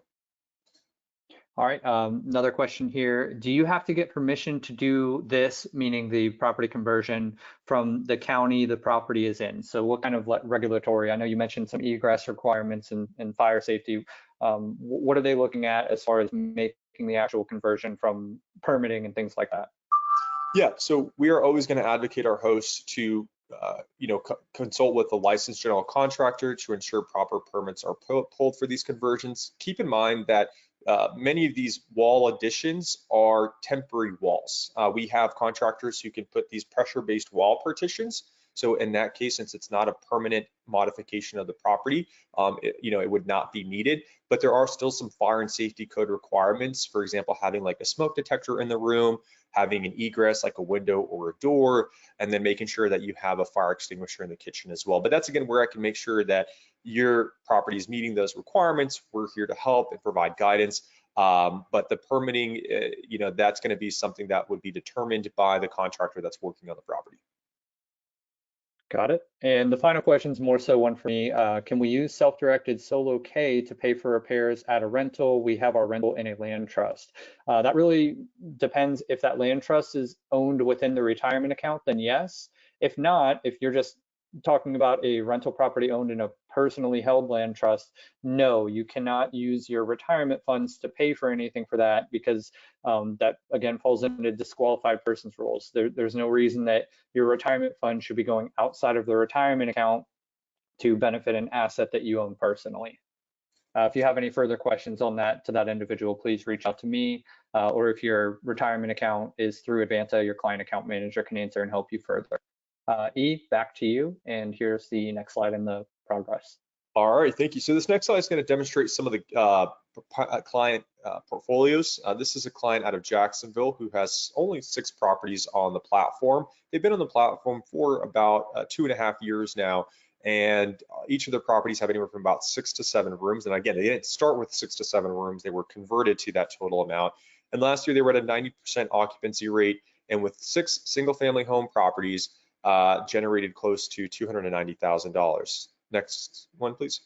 All right, another question here. Do you have to get permission to do this, meaning the property conversion, from the county the property is in? So what kind of regulatory? I know you mentioned some egress requirements and fire safety. What are they looking at as far as making the actual conversion from permitting and things like that? Yeah, so we are always going to advocate our hosts to consult with a licensed general contractor to ensure proper permits are pulled for these conversions. Keep in mind that many of these wall additions are temporary walls. We have contractors who can put these pressure-based wall partitions. So in that case, since it's not a permanent modification of the property, it would not be needed. But there are still some fire and safety code requirements. For example, having like a smoke detector in the room, having an egress like a window or a door, and then making sure that you have a fire extinguisher in the kitchen as well. But that's again where I can make sure that your property is meeting those requirements. We're here to help and provide guidance. But the permitting, that's going to be something that would be determined by the contractor that's working on the property. Got it. And the final question is more so one for me. Can we use self-directed solo K to pay for repairs at a rental? We have our rental in a land trust. That really depends. If that land trust is owned within the retirement account, then yes. If not, if you're just talking about a rental property owned in a personally held land trust, no, you cannot use your retirement funds to pay for anything for that, because that again falls into disqualified persons rules. There's no reason that your retirement fund should be going outside of the retirement account to benefit an asset that you own personally. If you have any further questions on that to that individual, please reach out to me, or if your retirement account is through Advanta, your client account manager can answer and help you further. E, back to you, and here's the next slide in the progress. All right, thank you. So this next slide is going to demonstrate some of the client portfolios. This is a client out of Jacksonville who has only 6 properties on the platform. They've been on the platform for about 2.5 years now, and each of their properties have anywhere from about 6 to 7 rooms. And again, they didn't start with 6 to 7 rooms; they were converted to that total amount. And last year they were at a 90% occupancy rate, and with 6 single-family home properties, generated close to $290,000. Next one, please.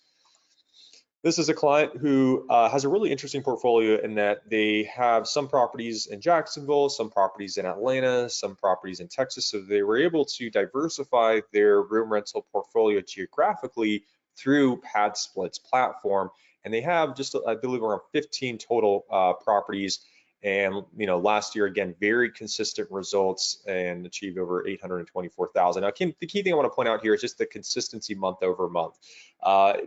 This is a client who has a really interesting portfolio in that they have some properties in Jacksonville, some properties in Atlanta, some properties in Texas. So they were able to diversify their room rental portfolio geographically through PadSplit's platform. And they have just, I believe, around 15 total properties. And last year, again, very consistent results and achieved over 824,000. Now, the key thing I want to point out here is just the consistency month over month.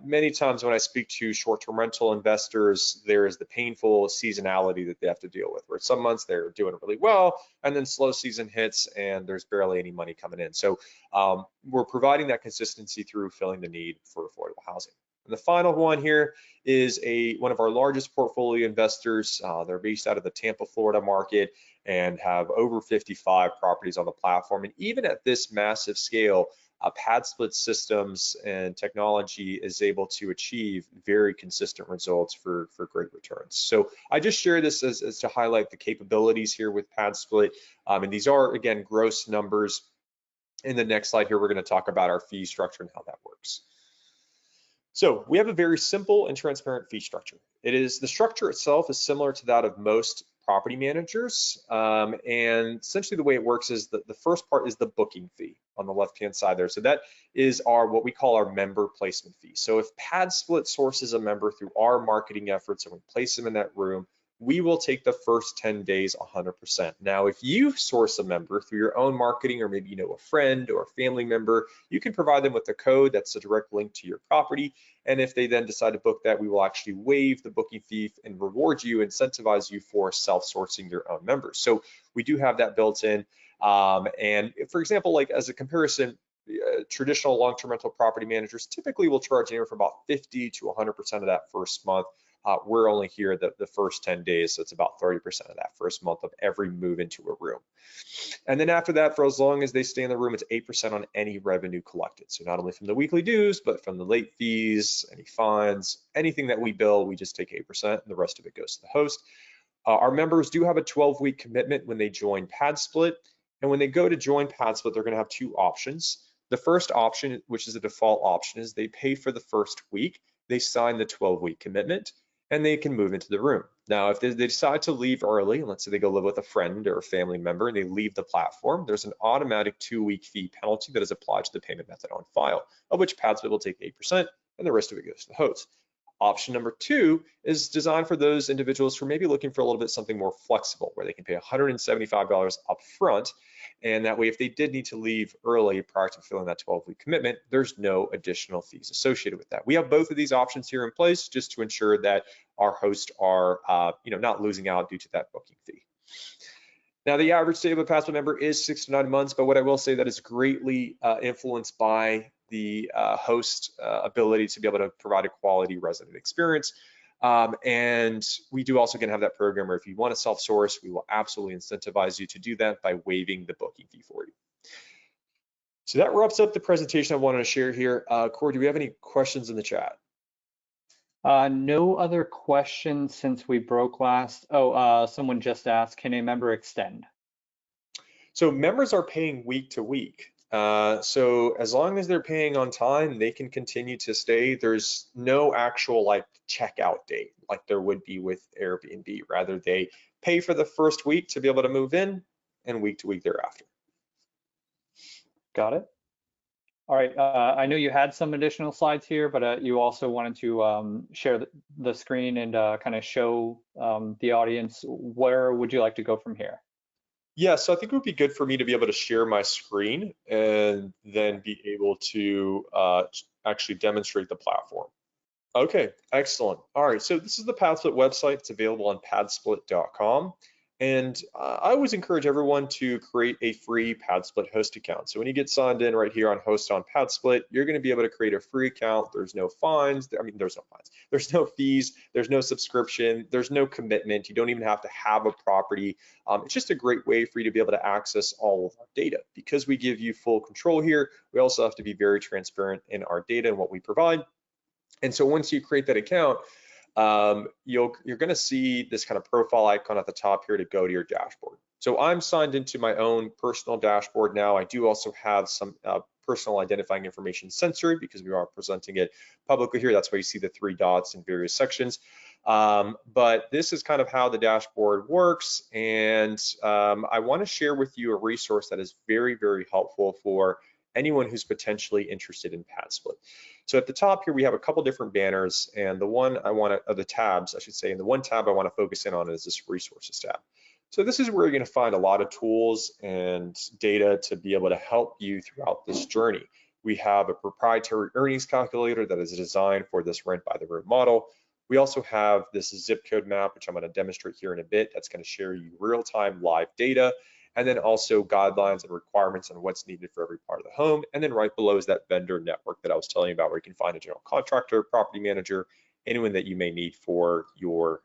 Many times when I speak to short-term rental investors, there is the painful seasonality that they have to deal with, where some months they're doing really well, and then slow season hits and there's barely any money coming in. So we're providing that consistency through filling the need for affordable housing. And the final one here is one of our largest portfolio investors. They're based out of the Tampa, Florida market and have over 55 properties on the platform. And even at this massive scale, PadSplit systems and technology is able to achieve very consistent results for great returns. So I just share this as to highlight the capabilities here with PadSplit. And these are, again, gross numbers. In the next slide here, we're going to talk about our fee structure and how that works. So we have a very simple and transparent fee structure. The structure itself is similar to that of most property managers. And essentially the way it works is that the first part is the booking fee on the left-hand side there. So that is what we call our member placement fee. So if PadSplit sources a member through our marketing efforts and we place them in that room, we will take the first 10 days 100%. Now, if you source a member through your own marketing, or maybe a friend or a family member, you can provide them with a code that's a direct link to your property. And if they then decide to book that, we will actually waive the booking fee and reward you, incentivize you for self-sourcing your own members. So we do have that built in. And for example, like as a comparison, traditional long-term rental property managers typically will charge anywhere from about 50 to 100% of that first month. We're only here the first 10 days, so it's about 30% of that first month of every move into a room. And then after that, for as long as they stay in the room, it's 8% on any revenue collected. So not only from the weekly dues, but from the late fees, any fines, anything that we bill, we just take 8%, and the rest of it goes to the host. Our members do have a 12-week commitment when they join PadSplit. And when they go to join PadSplit, they're going to have two options. The first option, which is the default option, is they pay for the first week, they sign the 12-week commitment, and they can move into the room. Now, if they decide to leave early, let's say they go live with a friend or a family member and they leave the platform, there's an automatic 2-week fee penalty that is applied to the payment method on file, of which PadSplit will take 8%, and the rest of it goes to the host. Option number 2 is designed for those individuals who are maybe looking for a little bit something more flexible, where they can pay $175 up front. And that way, if they did need to leave early prior to filling that 12-week commitment, there's no additional fees associated with that. We have both of these options here in place just to ensure that our hosts are not losing out due to that booking fee. Now, the average stay of a PadSplit member is 6 to 9 months, but what I will say that is greatly influenced by the host ability to be able to provide a quality resident experience. And we do also have that program where if you want to self-source, we will absolutely incentivize you to do that by waiving the booking fee for you. So that wraps up the presentation I wanted to share here. Corey, do we have any questions in the chat? No other questions since we broke last. Oh, someone just asked, can a member extend? So members are paying week to week. So as long as they're paying on time, they can continue to stay. There's no actual checkout date like there would be with Airbnb. Rather, they pay for the first week to be able to move in, and week to week thereafter. Got it. All right, I know you had some additional slides here, but you also wanted to share the screen and kind of show the audience. Where would you like to go from here? Yeah, so I think it would be good for me to be able to share my screen and then be able to actually demonstrate the platform. Okay, excellent. All right, so this is the PadSplit website. It's available on padsplit.com. And I always encourage everyone to create a free PadSplit host account. So when you get signed in right here on host on PadSplit, you're going to be able to create a free account. There's no fines. There's no fines. There's no fees. There's no subscription. There's no commitment. You don't even have to have a property. It's just a great way for you to be able to access all of our data. Because we give you full control here, we also have to be very transparent in our data and what we provide. And so once you create that account, you're going to see this kind of profile icon at the top here to go to your dashboard. So I'm signed into my own personal dashboard now. I do also have some personal identifying information censored because we are presenting it publicly here. That's why you see the 3 dots in various sections. But this is kind of how the dashboard works. And I want to share with you a resource that is very, very helpful for anyone who's potentially interested in PadSplit. So at the top here, we have a couple different banners, and the one I want to, the tabs, I should say, and the one tab I want to focus in on is this resources tab. So this is where you're going to find a lot of tools and data to be able to help you throughout this journey. We have a proprietary earnings calculator that is designed for this rent by the room model. We also have this zip code map, which I'm going to demonstrate here in a bit. That's going to share you real-time live data, and then also guidelines and requirements on what's needed for every part of the home. And then right below is that vendor network that I was telling you about, where you can find a general contractor, property manager, anyone that you may need for your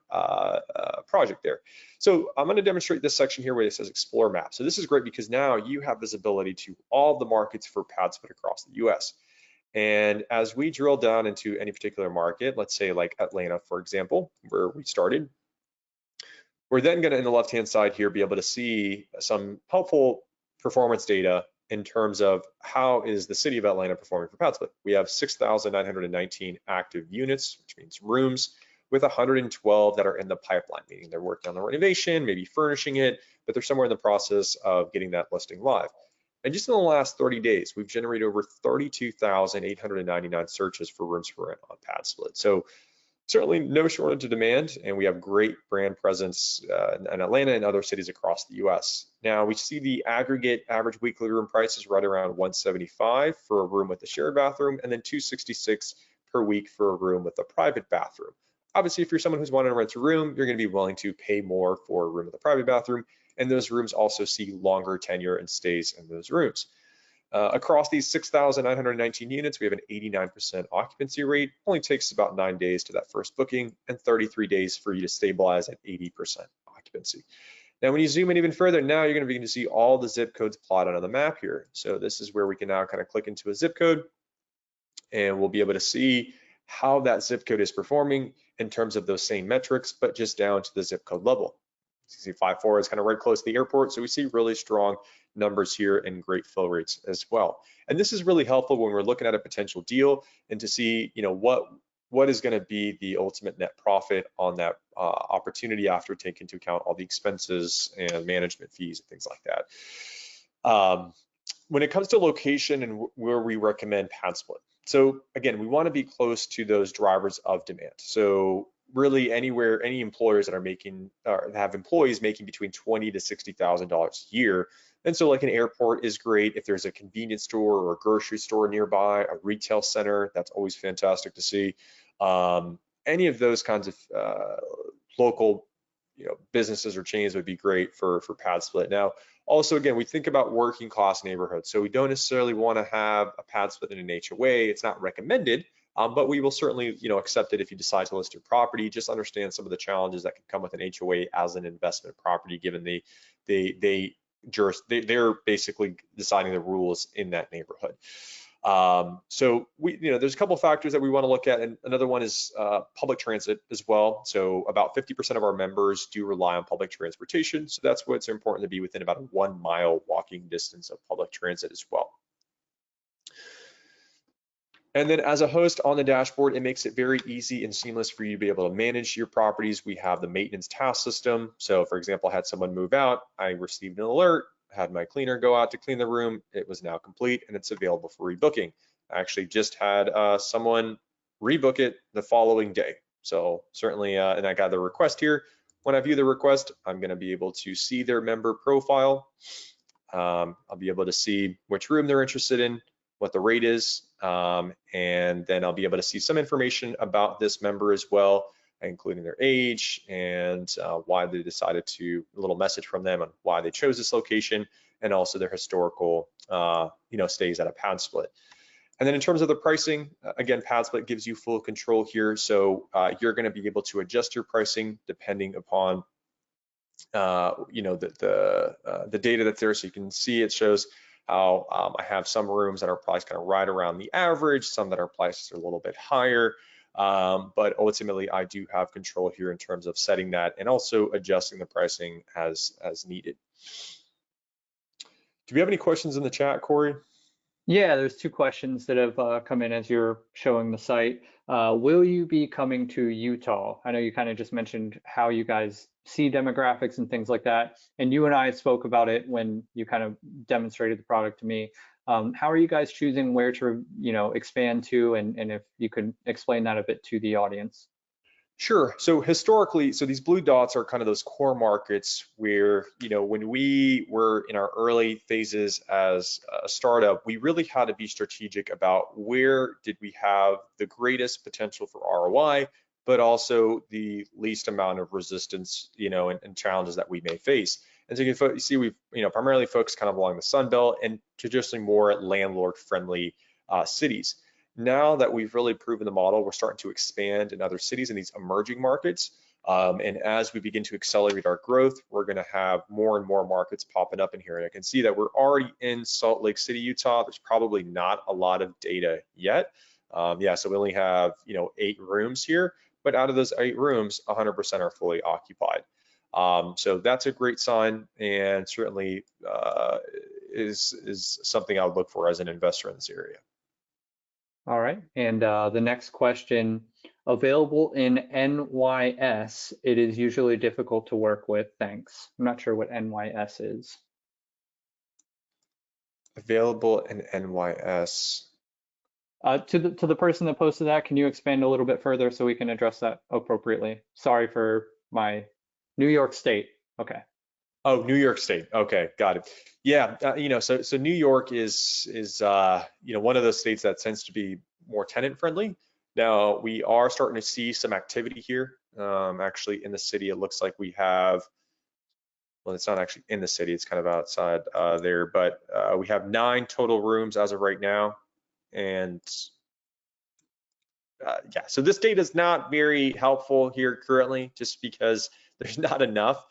project there. So I'm going to demonstrate this section here where it says Explore Map. So this is great because now you have visibility to all the markets for PadSplit across the US. And as we drill down into any particular market, let's say like Atlanta, for example, where we started, we're then going to, in the left-hand side here, be able to see some helpful performance data in terms of how is the city of Atlanta performing for PadSplit. We have 6,919 active units, which means rooms, with 112 that are in the pipeline, meaning they're working on the renovation, maybe furnishing it, but they're somewhere in the process of getting that listing live. And just in the last 30 days, we've generated over 32,899 searches for rooms for rent on PadSplit. So certainly no shortage of demand, and we have great brand presence in Atlanta and other cities across the US. Now we see the aggregate average weekly room price is right around $175 for a room with a shared bathroom, and then $266 per week for a room with a private bathroom. Obviously, if you're someone who's wanting to rent a room, you're going to be willing to pay more for a room with a private bathroom, and those rooms also see longer tenure and stays in those rooms. Across these 6,919 units, we have an 89% occupancy rate. Only takes about 9 days to that first booking and 33 days for you to stabilize at 80% occupancy. Now, when you zoom in even further, now you're going to begin to see all the zip codes plotted on the map here. So this is where we can now kind of click into a zip code, and we'll be able to see how that zip code is performing in terms of those same metrics, but just down to the zip code level. You see 5.4 is kind of right close to the airport, so we see really strong numbers here and great fill rates as well. And this is really helpful when we're looking at a potential deal and to see, what is going to be the ultimate net profit on that opportunity after taking into account all the expenses and management fees and things like that. When it comes to location and where we recommend PadSplit, so again, we want to be close to those drivers of demand. So really anywhere, any employers that are making or have employees making between $20,000 to $60,000 a year. And so like an airport is great. If there's a convenience store or a grocery store nearby, a retail center, that's always fantastic to see. Any of those kinds of local businesses or chains would be great for PadSplit. Now, also, again, we think about working class neighborhoods. So we don't necessarily want to have a PadSplit in an HOA. It's not recommended, but we will certainly accept it if you decide to list your property. Just understand some of the challenges that can come with an HOA as an investment property, given they're basically deciding the rules in that neighborhood. So there's a couple of factors that we want to look at, and another one is public transit as well. So about 50% of our members do rely on public transportation. So that's why it's important to be within about a 1 mile walking distance of public transit as well. And then as a host on the dashboard, it makes it very easy and seamless for you to be able to manage your properties. We have the maintenance task system. So for example, I had someone move out, I received an alert, had my cleaner go out to clean the room. It was now complete and it's available for rebooking. I actually just had someone rebook it the following day. So certainly, and I got the request here. When I view the request, I'm going to be able to see their member profile. I'll be able to see which room they're interested in, what the rate is, and then I'll be able to see some information about this member as well, including their age and why they decided to, a little message from them on why they chose this location, and also their historical stays at a PadSplit. And then in terms of the pricing, again, PadSplit gives you full control here. So you're going to be able to adjust your pricing depending upon the data that's there. So you can see it shows how I have some rooms that are priced kind of right around the average, some that are priced a little bit higher. But ultimately, I do have control here in terms of setting that and also adjusting the pricing as needed. Do we have any questions in the chat, Corey? Yeah, there's two questions that have come in as you're showing the site. Will you be coming to Utah? I know you kind of just mentioned how you guys see demographics and things like that, and you and I spoke about it when you kind of demonstrated the product to me. How are you guys choosing where to, expand to, and if you could explain that a bit to the audience? Sure. So historically, so these blue dots are kind of those core markets where, when we were in our early phases as a startup, we really had to be strategic about where did we have the greatest potential for ROI, but also the least amount of resistance, and challenges that we may face. And so you can see we've, primarily focused kind of along the Sun Belt and traditionally more landlord-friendly cities. Now that we've really proven the model, we're starting to expand in other cities in these emerging markets. And as we begin to accelerate our growth, we're going to have more and more markets popping up in here. And I can see that we're already in Salt Lake City, Utah. There's probably not a lot of data yet. Yeah, so we only have 8 rooms here, but out of those 8 rooms, 100% are fully occupied. So that's a great sign, and certainly is something I would look for as an investor in this area. All right, and the next question, available in NYS, it is usually difficult to work with, thanks. I'm not sure what NYS is. Available in NYS. To the person that posted that, can you expand a little bit further so we can address that appropriately? Sorry for my New York State. Okay. Oh, New York State. Okay, got it. Yeah, so New York is one of those states that tends to be more tenant friendly. Now we are starting to see some activity here. Actually, in the city, it looks like we have. Well, it's not actually in the city; it's kind of outside there. But we have 9 total rooms as of right now, and yeah. So this data is not very helpful here currently, just because there's not enough.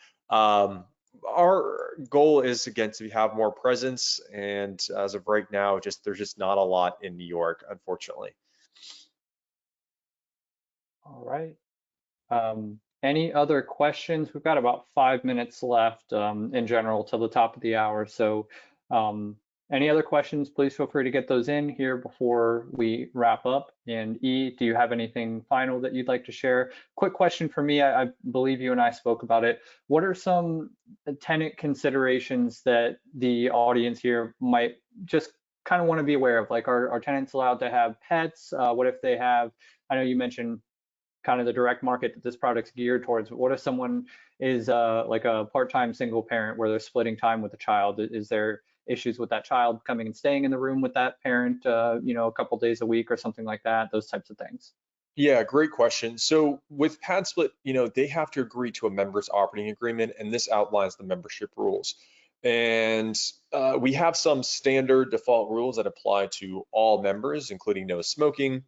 Our goal is again to have more presence, and as of right now, there's just not a lot in New York, unfortunately. All right. Any other questions? We've got about 5 minutes left in general till the top of the hour. So any other questions, please feel free to get those in here before we wrap up. And E, do you have anything final that you'd like to share? Quick question for me, I believe you and I spoke about it. What are some tenant considerations that the audience here might just kind of want to be aware of? Like, are tenants allowed to have pets? What if they have, I know you mentioned kind of the direct market that this product's geared towards. What if someone is like a part-time single parent where they're splitting time with a child? Is there issues with that child coming and staying in the room with that parent, a couple days a week or something like that? Those types of things. Yeah, great question. So with PadSplit, they have to agree to a members operating agreement, and this outlines the membership rules. And we have some standard default rules that apply to all members, including no smoking,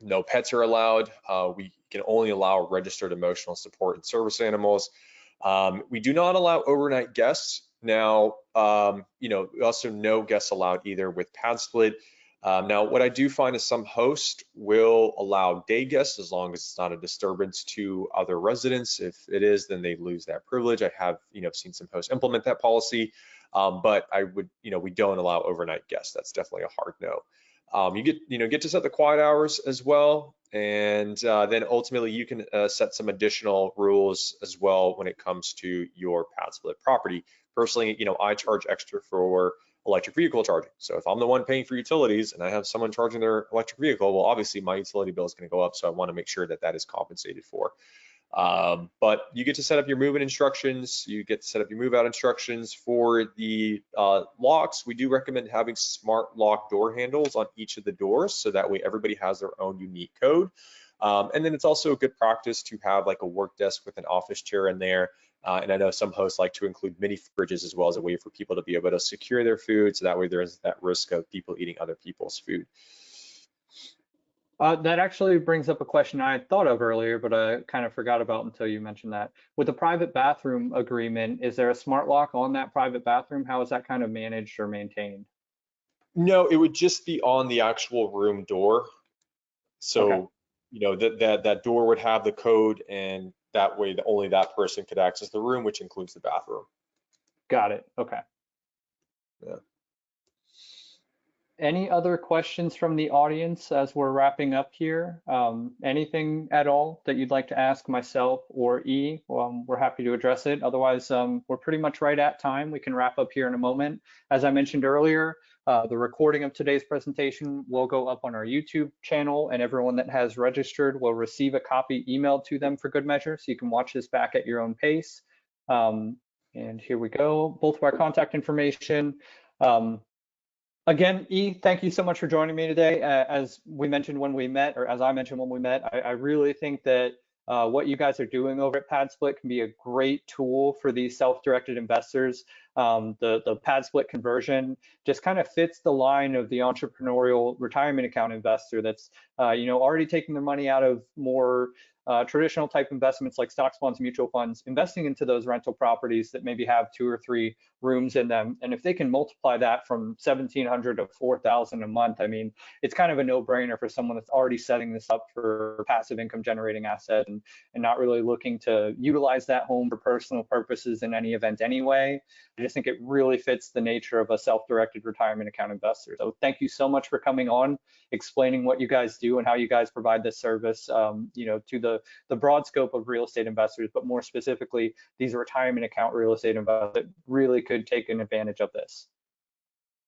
no pets are allowed. We can only allow registered emotional support and service animals. We do not allow overnight guests. Now, also no guests allowed either with PadSplit. Now, what I do find is some hosts will allow day guests as long as it's not a disturbance to other residents. If it is, then they lose that privilege. I have, seen some hosts implement that policy, but I would, we don't allow overnight guests. That's definitely a hard no. You get to set the quiet hours as well, and then ultimately you can set some additional rules as well when it comes to your PadSplit property. Personally, I charge extra for electric vehicle charging. So if I'm the one paying for utilities and I have someone charging their electric vehicle, well, obviously my utility bill is going to go up. So I want to make sure that that is compensated for. But you get to set up your move-in instructions. You get to set up your move-out instructions. For the locks, we do recommend having smart lock door handles on each of the doors, so that way everybody has their own unique code. And then it's also a good practice to have like a work desk with an office chair in there. And I know some hosts like to include mini fridges as well as a way for people to be able to secure their food, so that way there isn't that risk of people eating other people's food. That actually brings up a question I had thought of earlier, but I kind of forgot about until you mentioned that. With the private bathroom agreement, is there a smart lock on that private bathroom? How is that kind of managed or maintained? No, it would just be on the actual room door. So Okay. that door would have the code, and that way only that person could access the room, which includes the bathroom. Got it. Okay. Yeah. Any other questions from the audience as we're wrapping up here? Anything at all that you'd like to ask myself or E? We're happy to address it. Otherwise, we're pretty much right at time. We can wrap up here in a moment. As I mentioned earlier, the recording of today's presentation will go up on our YouTube channel, and everyone that has registered will receive a copy emailed to them for good measure, so you can watch this back at your own pace. And here we go, both of our contact information. Again, E, thank you so much for joining me today. As we mentioned when we met, or as I mentioned when we met, I really think that what you guys are doing over at PadSplit can be a great tool for these self-directed investors. The PadSplit conversion just kind of fits the line of the entrepreneurial retirement account investor that's already taking their money out of more traditional type investments like stocks, bonds, mutual funds, investing into those rental properties that maybe have 2 or 3 rooms in them. And if they can multiply that from 1,700 to 4,000 a month, I mean, it's kind of a no-brainer for someone that's already setting this up for passive income generating asset and not really looking to utilize that home for personal purposes in any event anyway. I just think it really fits the nature of a self-directed retirement account investor. So thank you so much for coming on, explaining what you guys do and how you guys provide this service, to the broad scope of real estate investors, but more specifically, these retirement account real estate investors that really could take an advantage of this.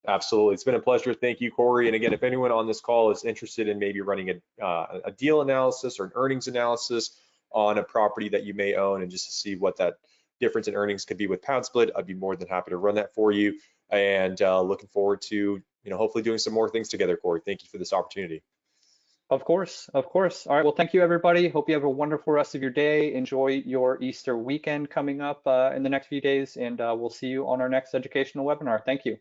Absolutely. It's been a pleasure. Thank you, Corey. And again, if anyone on this call is interested in maybe running a deal analysis or an earnings analysis on a property that you may own, and just to see what that difference in earnings could be with PadSplit, I'd be more than happy to run that for you. And looking forward to hopefully doing some more things together, Corey. Thank you for this opportunity. Of course, of course. All right, well, thank you, everybody. Hope you have a wonderful rest of your day. Enjoy your Easter weekend coming up in the next few days, and we'll see you on our next educational webinar. Thank you.